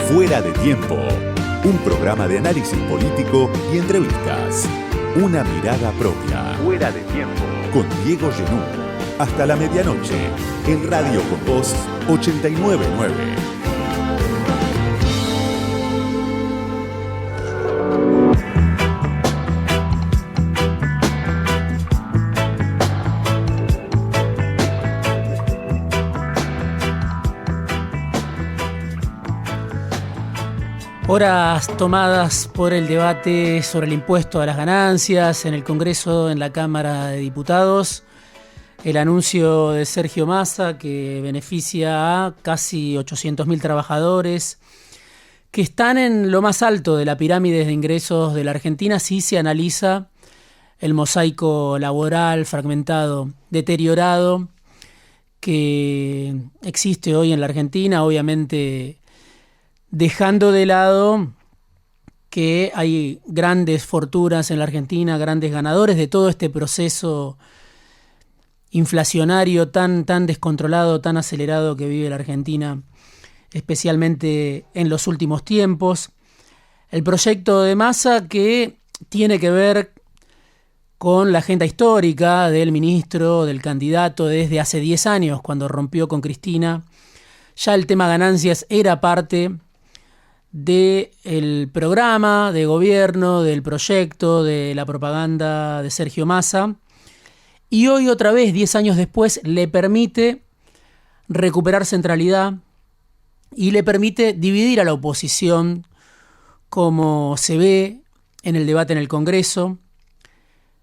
Fuera de Tiempo, un programa de análisis político y entrevistas. Una mirada propia. Fuera de Tiempo. Con Diego Genú. Hasta la medianoche, en Radio Con Voz 899. Horas tomadas por el debate sobre el impuesto a las ganancias en el Congreso, en la Cámara de Diputados. El anuncio de Sergio Massa, que beneficia a casi 800.000 trabajadores que están en lo más alto de la pirámide de ingresos de la Argentina si se analiza el mosaico laboral fragmentado, deteriorado, que existe hoy en la Argentina, obviamente dejando de lado que hay grandes fortunas en la Argentina, grandes ganadores de todo este proceso inflacionario tan descontrolado, tan acelerado que vive la Argentina, especialmente en los últimos tiempos. El proyecto de Massa, que tiene que ver con la agenda histórica del ministro, del candidato desde hace 10 años, cuando rompió con Cristina. Ya el tema ganancias era parte del programa de gobierno, del proyecto, de la propaganda de Sergio Massa. Y hoy otra vez, 10 años después, le permite recuperar centralidad y le permite dividir a la oposición, como se ve en el debate en el Congreso.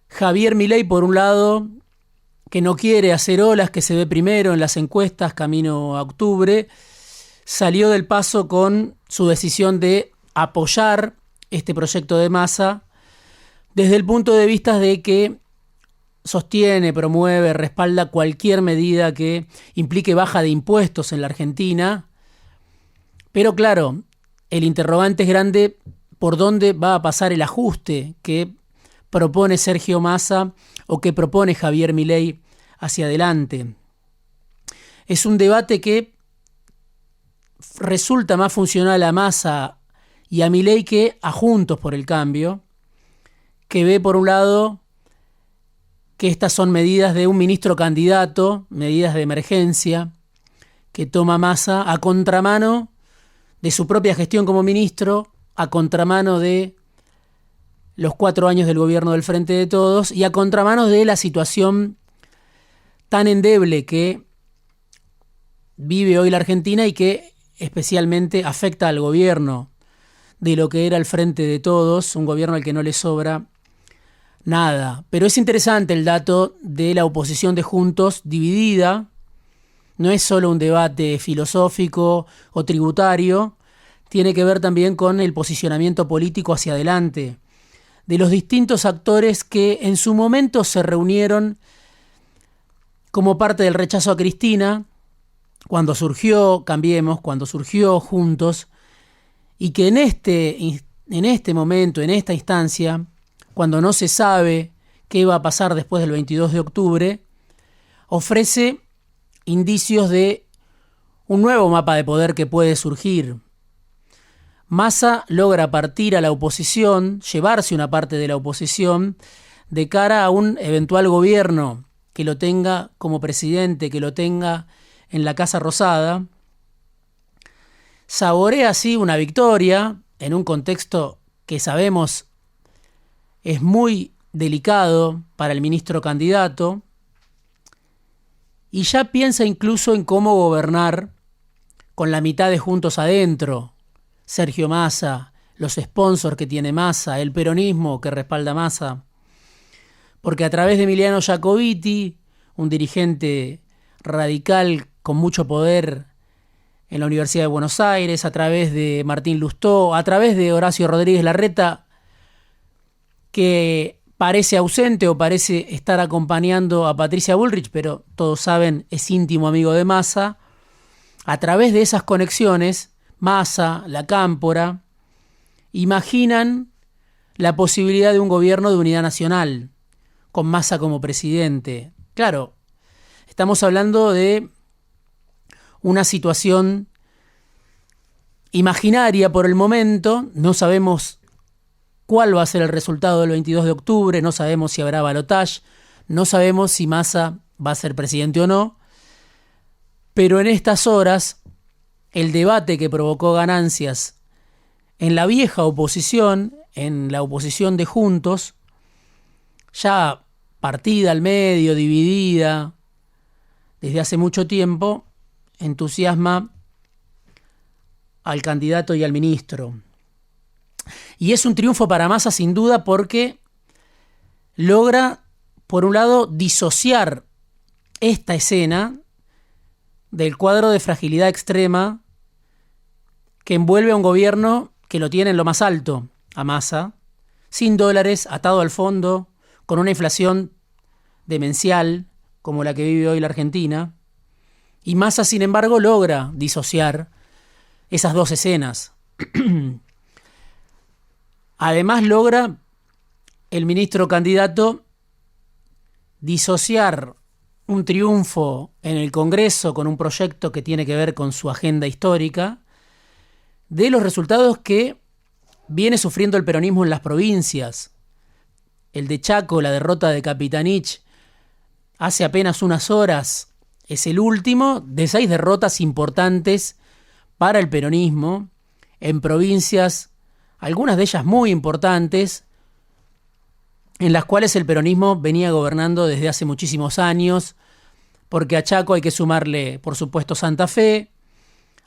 Javier Milei, por un lado, que no quiere hacer olas, que se ve primero en las encuestas camino a octubre, salió del paso con su decisión de apoyar este proyecto de Massa desde el punto de vista de que sostiene, promueve, respalda cualquier medida que implique baja de impuestos en la Argentina. Pero claro, el interrogante es grande por dónde va a pasar el ajuste que propone Sergio Massa o que propone Javier Milei hacia adelante. Es un debate que resulta más funcional a Massa y a Milei que a Juntos por el Cambio, que ve por un lado que estas son medidas de un ministro candidato, medidas de emergencia, que toma Massa a contramano de su propia gestión como ministro, a contramano de los 4 años del gobierno del Frente de Todos y a contramano de la situación tan endeble que vive hoy la Argentina y que especialmente afecta al gobierno de lo que era el Frente de Todos, un gobierno al que no le sobra nada. Pero es interesante el dato de la oposición de Juntos dividida. No es solo un debate filosófico o tributario, tiene que ver también con el posicionamiento político hacia adelante de los distintos actores que en su momento se reunieron como parte del rechazo a Cristina, cuando surgió Cambiemos, cuando surgió Juntos, y que en este momento, en esta instancia, cuando no se sabe qué va a pasar después del 22 de octubre, ofrece indicios de un nuevo mapa de poder que puede surgir. Massa logra partir a la oposición, llevarse una parte de la oposición, de cara a un eventual gobierno que lo tenga como presidente, que lo tenga en la Casa Rosada. Saborea así una victoria en un contexto que sabemos es muy delicado para el ministro candidato, y ya piensa incluso en cómo gobernar con la mitad de Juntos adentro. Sergio Massa, los sponsors que tiene Massa, el peronismo que respalda Massa, porque a través de Emiliano Jacobiti, un dirigente radical con mucho poder en la Universidad de Buenos Aires, a través de Martín Lustó, a través de Horacio Rodríguez Larreta, que parece ausente o parece estar acompañando a Patricia Bullrich, pero todos saben es íntimo amigo de Massa. A través de esas conexiones, Massa, la Cámpora, imaginan la posibilidad de un gobierno de unidad nacional, con Massa como presidente. Claro, estamos hablando de una situación imaginaria por el momento. No sabemos cuál va a ser el resultado del 22 de octubre, no sabemos si habrá balotaje, no sabemos si Massa va a ser presidente o no, pero en estas horas el debate que provocó ganancias en la vieja oposición, en la oposición de Juntos, ya partida al medio, dividida desde hace mucho tiempo, entusiasma al candidato y al ministro. Y es un triunfo para Massa sin duda porque logra, por un lado, disociar esta escena del cuadro de fragilidad extrema que envuelve a un gobierno que lo tiene en lo más alto, a Massa, sin dólares, atado al fondo, con una inflación demencial como la que vive hoy la Argentina. Y Massa, sin embargo, logra disociar esas dos escenas. Además logra el ministro candidato disociar un triunfo en el Congreso con un proyecto que tiene que ver con su agenda histórica de los resultados que viene sufriendo el peronismo en las provincias. El de Chaco, la derrota de Capitanich hace apenas unas horas, es el último de 6 derrotas importantes para el peronismo en provincias, algunas de ellas muy importantes, en las cuales el peronismo venía gobernando desde hace muchísimos años, porque a Chaco hay que sumarle, por supuesto, Santa Fe,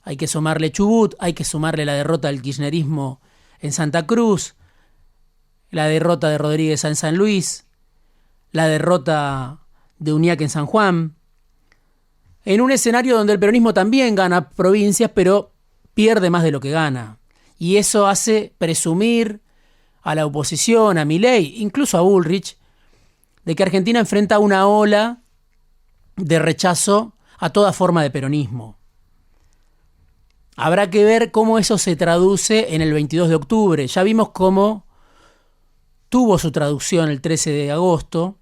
hay que sumarle Chubut, hay que sumarle la derrota del kirchnerismo en Santa Cruz, la derrota de Rodríguez en San Luis, la derrota de Uñac en San Juan, en un escenario donde el peronismo también gana provincias, pero pierde más de lo que gana. Y eso hace presumir a la oposición, a Milei, incluso a Bullrich, de que Argentina enfrenta una ola de rechazo a toda forma de peronismo. Habrá que ver cómo eso se traduce en el 22 de octubre. Ya vimos cómo tuvo su traducción el 13 de agosto.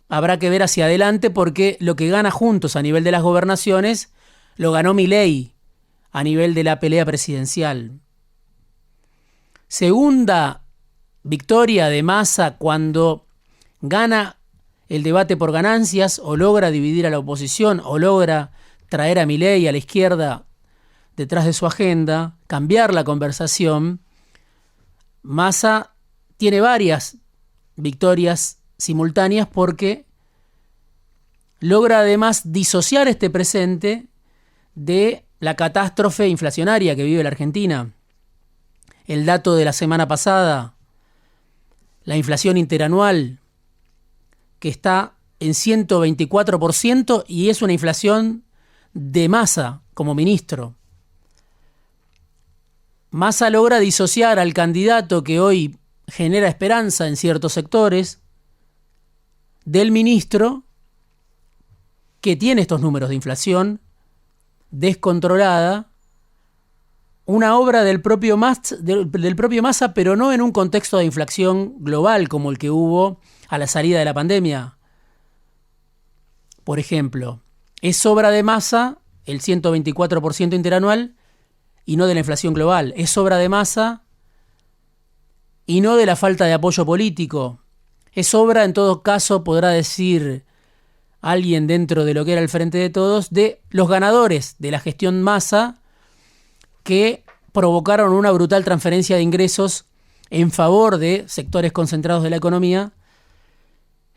Habrá que ver hacia adelante porque lo que gana Juntos a nivel de las gobernaciones lo ganó Milei a nivel de la pelea presidencial. Segunda victoria de Massa cuando gana el debate por ganancias o logra dividir a la oposición o logra traer a Milei a la izquierda detrás de su agenda, cambiar la conversación. Massa tiene varias victorias simultáneas porque logra además disociar este presente de la catástrofe inflacionaria que vive la Argentina. El dato de la semana pasada, la inflación interanual, que está en 124% y es una inflación de Massa como ministro. Massa logra disociar al candidato que hoy genera esperanza en ciertos sectores del ministro que tiene estos números de inflación descontrolada, una obra del propio Massa, pero no en un contexto de inflación global como el que hubo a la salida de la pandemia. Por ejemplo, es obra de Massa el 124% interanual y no de la inflación global. Es obra de Massa y no de la falta de apoyo político. Es obra, en todo caso, podrá decir alguien dentro de lo que era el Frente de Todos, de los ganadores de la gestión Massa que provocaron una brutal transferencia de ingresos en favor de sectores concentrados de la economía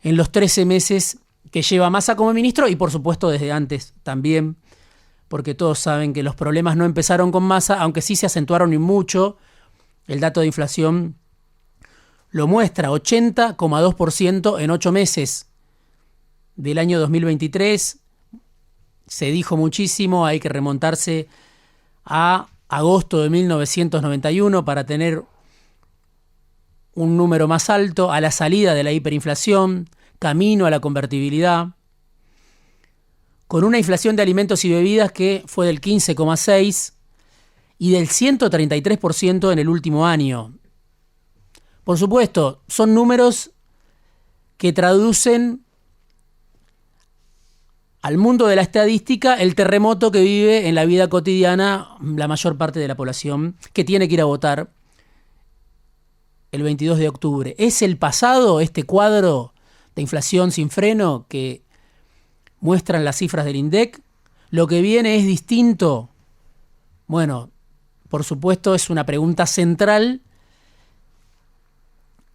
en los 13 meses que lleva Massa como ministro y, por supuesto, desde antes también, porque todos saben que los problemas no empezaron con Massa, aunque sí se acentuaron y mucho. El dato de inflación lo muestra, 80,2% en 8 meses del año 2023. Se dijo muchísimo, hay que remontarse a agosto de 1991 para tener un número más alto, a la salida de la hiperinflación, camino a la convertibilidad, con una inflación de alimentos y bebidas que fue del 15,6% y del 133% en el último año. Por supuesto, son números que traducen al mundo de la estadística el terremoto que vive en la vida cotidiana la mayor parte de la población que tiene que ir a votar el 22 de octubre. ¿Es el pasado este cuadro de inflación sin freno que muestran las cifras del INDEC? ¿Lo que viene es distinto? Bueno, por supuesto es una pregunta central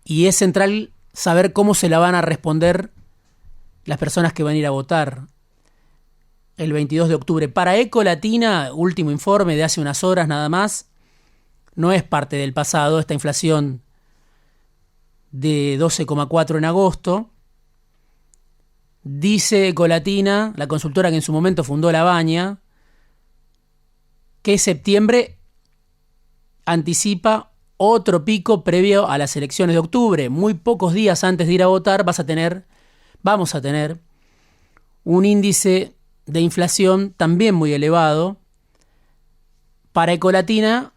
y es central saber cómo se la van a responder las personas que van a ir a votar el 22 de octubre. Para Ecolatina, último informe de hace unas horas nada más, no es parte del pasado esta inflación de 12,4 en agosto. Dice Ecolatina, la consultora que en su momento fundó La Baña, que septiembre anticipa otro pico previo a las elecciones de octubre. Muy pocos días antes de ir a votar vamos a tener un índice de inflación también muy elevado. Para Ecolatina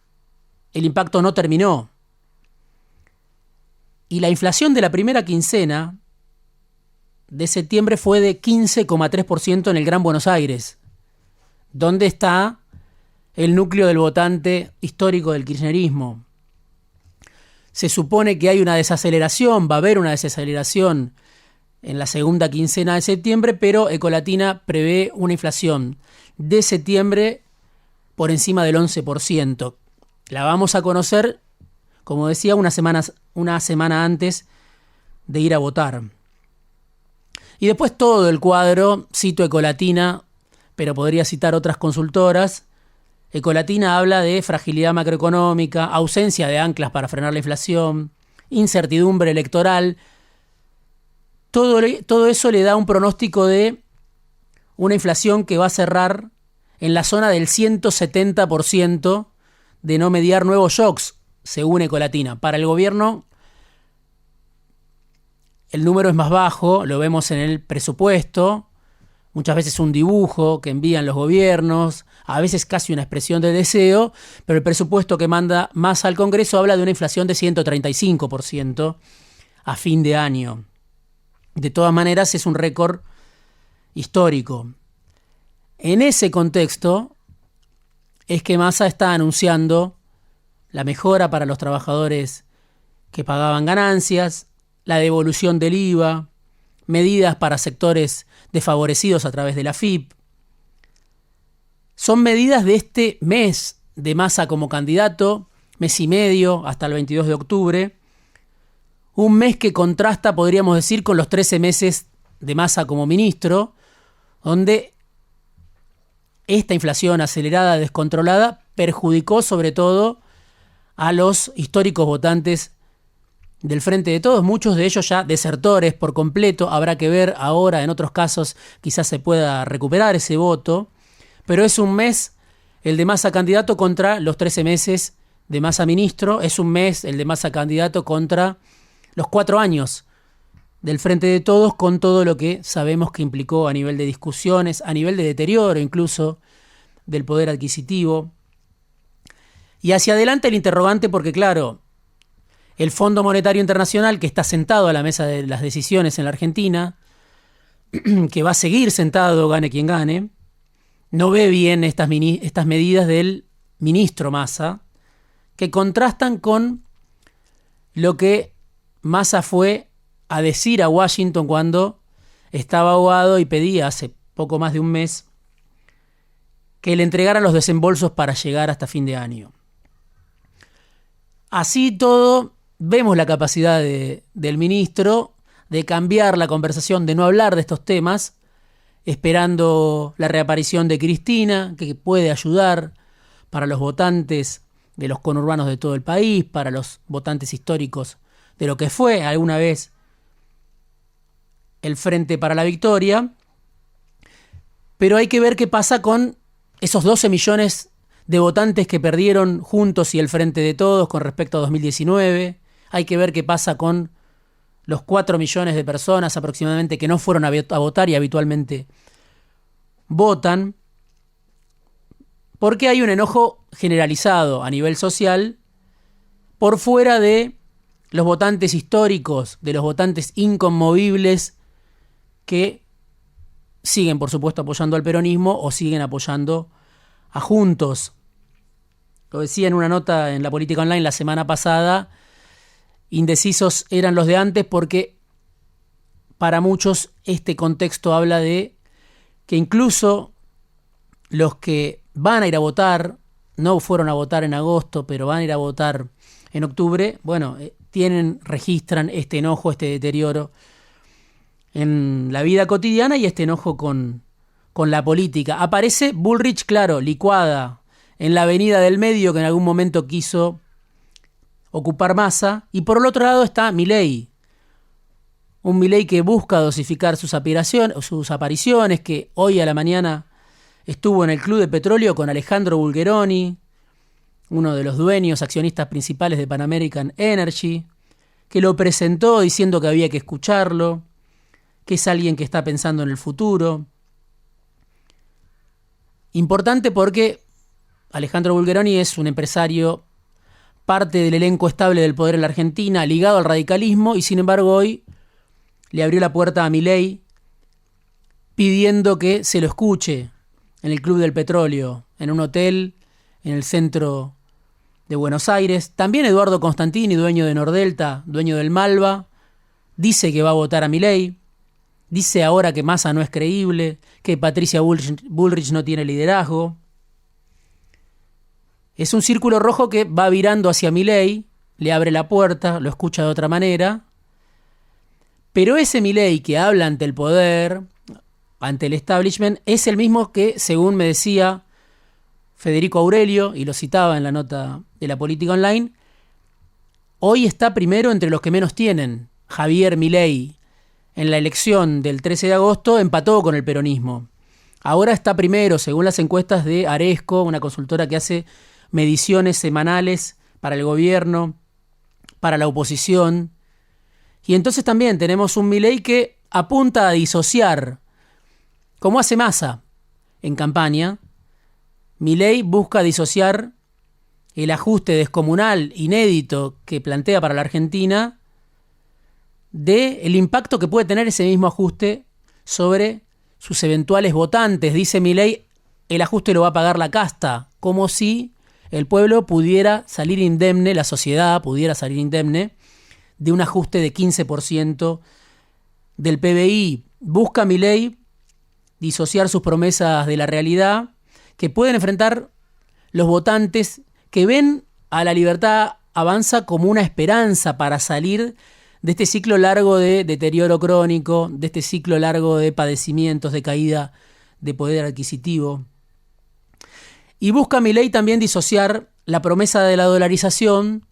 el impacto no terminó. Y la inflación de la primera quincena de septiembre fue de 15,3% en el Gran Buenos Aires, donde está el núcleo del votante histórico del kirchnerismo. Se supone que hay una desaceleración, va a haber una desaceleración en la segunda quincena de septiembre, pero Ecolatina prevé una inflación de septiembre por encima del 11%. La vamos a conocer, como decía, una semana antes de ir a votar. Y después todo el cuadro, cito Ecolatina, pero podría citar otras consultoras. Ecolatina habla de fragilidad macroeconómica, ausencia de anclas para frenar la inflación, incertidumbre electoral. Todo eso le da un pronóstico de una inflación que va a cerrar en la zona del 170% de no mediar nuevos shocks, según Ecolatina. Para el gobierno el número es más bajo, lo vemos en el presupuesto, muchas veces un dibujo que envían los gobiernos, a veces casi una expresión de deseo, pero el presupuesto que manda Massa al Congreso habla de una inflación de 135% a fin de año. De todas maneras, es un récord histórico. En ese contexto es que Massa está anunciando la mejora para los trabajadores que pagaban ganancias, la devolución del IVA, medidas para sectores desfavorecidos a través de la AFIP. Son medidas de este mes de Massa como candidato, mes y medio hasta el 22 de octubre, un mes que contrasta, podríamos decir, con los 13 meses de Massa como ministro, donde esta inflación acelerada, descontrolada, perjudicó sobre todo a los históricos votantes del Frente de Todos, muchos de ellos ya desertores por completo. Habrá que ver ahora, en otros casos quizás se pueda recuperar ese voto, pero es un mes el de Massa candidato contra los 13 meses de Massa ministro, es un mes el de Massa candidato contra los 4 años del Frente de Todos, con todo lo que sabemos que implicó a nivel de discusiones, a nivel de deterioro incluso del poder adquisitivo. Y hacia adelante el interrogante, porque claro, el Fondo Monetario Internacional, que está sentado a la mesa de las decisiones en la Argentina, que va a seguir sentado gane quien gane, no ve bien estas medidas del ministro Massa, que contrastan con lo que Massa fue a decir a Washington cuando estaba ahogado y pedía hace poco más de un mes que le entregaran los desembolsos para llegar hasta fin de año. Así todo, vemos la capacidad del ministro de cambiar la conversación, de no hablar de estos temas, esperando la reaparición de Cristina, que puede ayudar para los votantes de los conurbanos de todo el país, para los votantes históricos de lo que fue alguna vez el Frente para la Victoria. Pero hay que ver qué pasa con esos 12 millones de votantes que perdieron Juntos y el Frente de Todos con respecto a 2019. Hay que ver qué pasa con los 4 millones de personas aproximadamente que no fueron a votar y habitualmente votan, porque hay un enojo generalizado a nivel social por fuera de los votantes históricos, de los votantes inconmovibles que siguen, por supuesto, apoyando al peronismo o siguen apoyando a Juntos. Lo decía en una nota en la Política Online la semana pasada, indecisos eran los de antes porque para muchos este contexto habla de que incluso los que van a ir a votar, no fueron a votar en agosto, pero van a ir a votar en octubre, bueno, registran este enojo, este deterioro en la vida cotidiana y este enojo con la política. Aparece Bullrich, claro, licuada en la avenida del medio que en algún momento quiso ocupar Massa, y por el otro lado está Milei, un Milei que busca dosificar sus apariciones, que hoy a la mañana estuvo en el Club de Petróleo con Alejandro Bulgeroni, uno de los dueños, accionistas principales de Pan American Energy, que lo presentó diciendo que había que escucharlo, que es alguien que está pensando en el futuro. Importante porque Alejandro Bulgeroni es un empresario, parte del elenco estable del poder en la Argentina, ligado al radicalismo, y sin embargo hoy le abrió la puerta a Milei pidiendo que se lo escuche en el Club del Petróleo, en un hotel en el centro de Buenos Aires. También Eduardo Constantini, dueño de Nordelta, dueño del Malva, dice que va a votar a Milei. Dice ahora que Massa no es creíble, que Patricia Bullrich no tiene liderazgo. Es un círculo rojo que va virando hacia Milei, le abre la puerta, lo escucha de otra manera. Pero ese Milei que habla ante el poder, ante el establishment, es el mismo que, según me decía Federico Aurelio, y lo citaba en la nota de la Política Online, hoy está primero entre los que menos tienen. Javier Milei, en la elección del 13 de agosto, empató con el peronismo. Ahora está primero, según las encuestas de Aresco, una consultora que hace mediciones semanales para el gobierno, para la oposición. Y entonces también tenemos un Milei que apunta a disociar, como hace Massa en campaña. Milei busca disociar el ajuste descomunal, inédito, que plantea para la Argentina del impacto que puede tener ese mismo ajuste sobre sus eventuales votantes. Dice Milei, el ajuste lo va a pagar la casta, como si el pueblo pudiera salir indemne, la sociedad pudiera salir indemne de un ajuste de 15% del PBI. Busca Milei disociar sus promesas de la realidad, que pueden enfrentar los votantes que ven a la Libertad Avanza como una esperanza para salir de este ciclo largo de deterioro crónico, de este ciclo largo de padecimientos, de caída de poder adquisitivo. Y busca Milei también disociar la promesa de la dolarización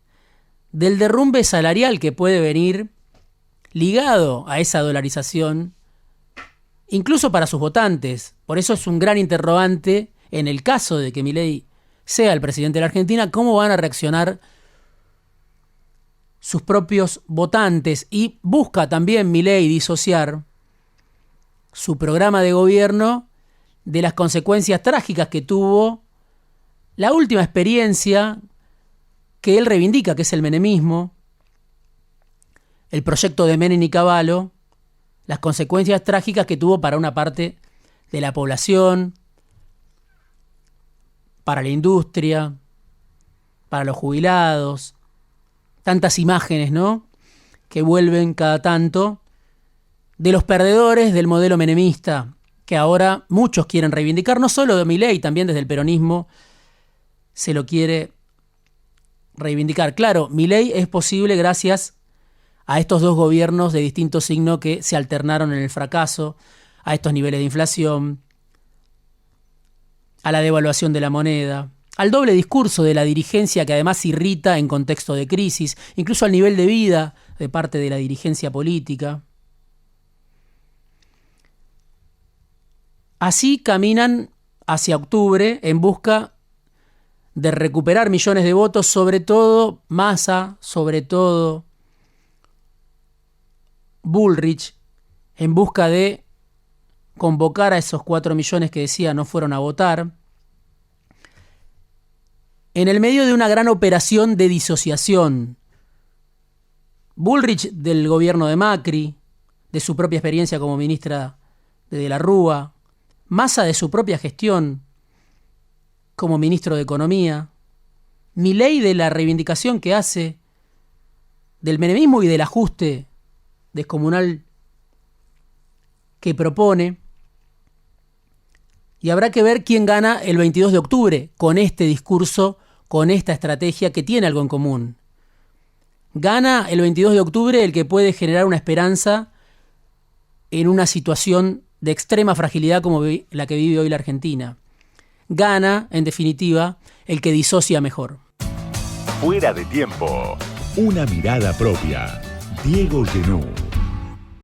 del derrumbe salarial que puede venir ligado a esa dolarización, incluso para sus votantes. Por eso es un gran interrogante, en el caso de que Milei sea el presidente de la Argentina, cómo van a reaccionar sus propios votantes. Y busca también Milei disociar su programa de gobierno de las consecuencias trágicas que tuvo la última experiencia que él reivindica, que es el menemismo, el proyecto de Menem y Cavallo, las consecuencias trágicas que tuvo para una parte de la población, para la industria, para los jubilados. Tantas imágenes, ¿no?, que vuelven cada tanto de los perdedores del modelo menemista, que ahora muchos quieren reivindicar, no solo de Milei, también desde el peronismo se lo quiere reivindicar. Claro, Milei es posible gracias a estos dos gobiernos de distinto signo que se alternaron en el fracaso, a estos niveles de inflación, a la devaluación de la moneda, al doble discurso de la dirigencia que además irrita en contexto de crisis, incluso al nivel de vida de parte de la dirigencia política. Así caminan hacia octubre en busca de recuperar millones de votos, sobre todo Massa, sobre todo Bullrich, en busca de convocar a esos 4 millones que decía no fueron a votar, en el medio de una gran operación de disociación. Bullrich del gobierno de Macri, de su propia experiencia como ministra de la Rúa, Massa de su propia gestión como ministro de Economía, Milei de la reivindicación que hace del menemismo y del ajuste descomunal que propone. Y habrá que ver quién gana el 22 de octubre con este discurso, con esta estrategia que tiene algo en común. Gana el 22 de octubre el que puede generar una esperanza en una situación de extrema fragilidad como la que vive hoy la Argentina. Gana, en definitiva, el que disocia mejor. Fuera de tiempo. Una mirada propia. Diego Genú.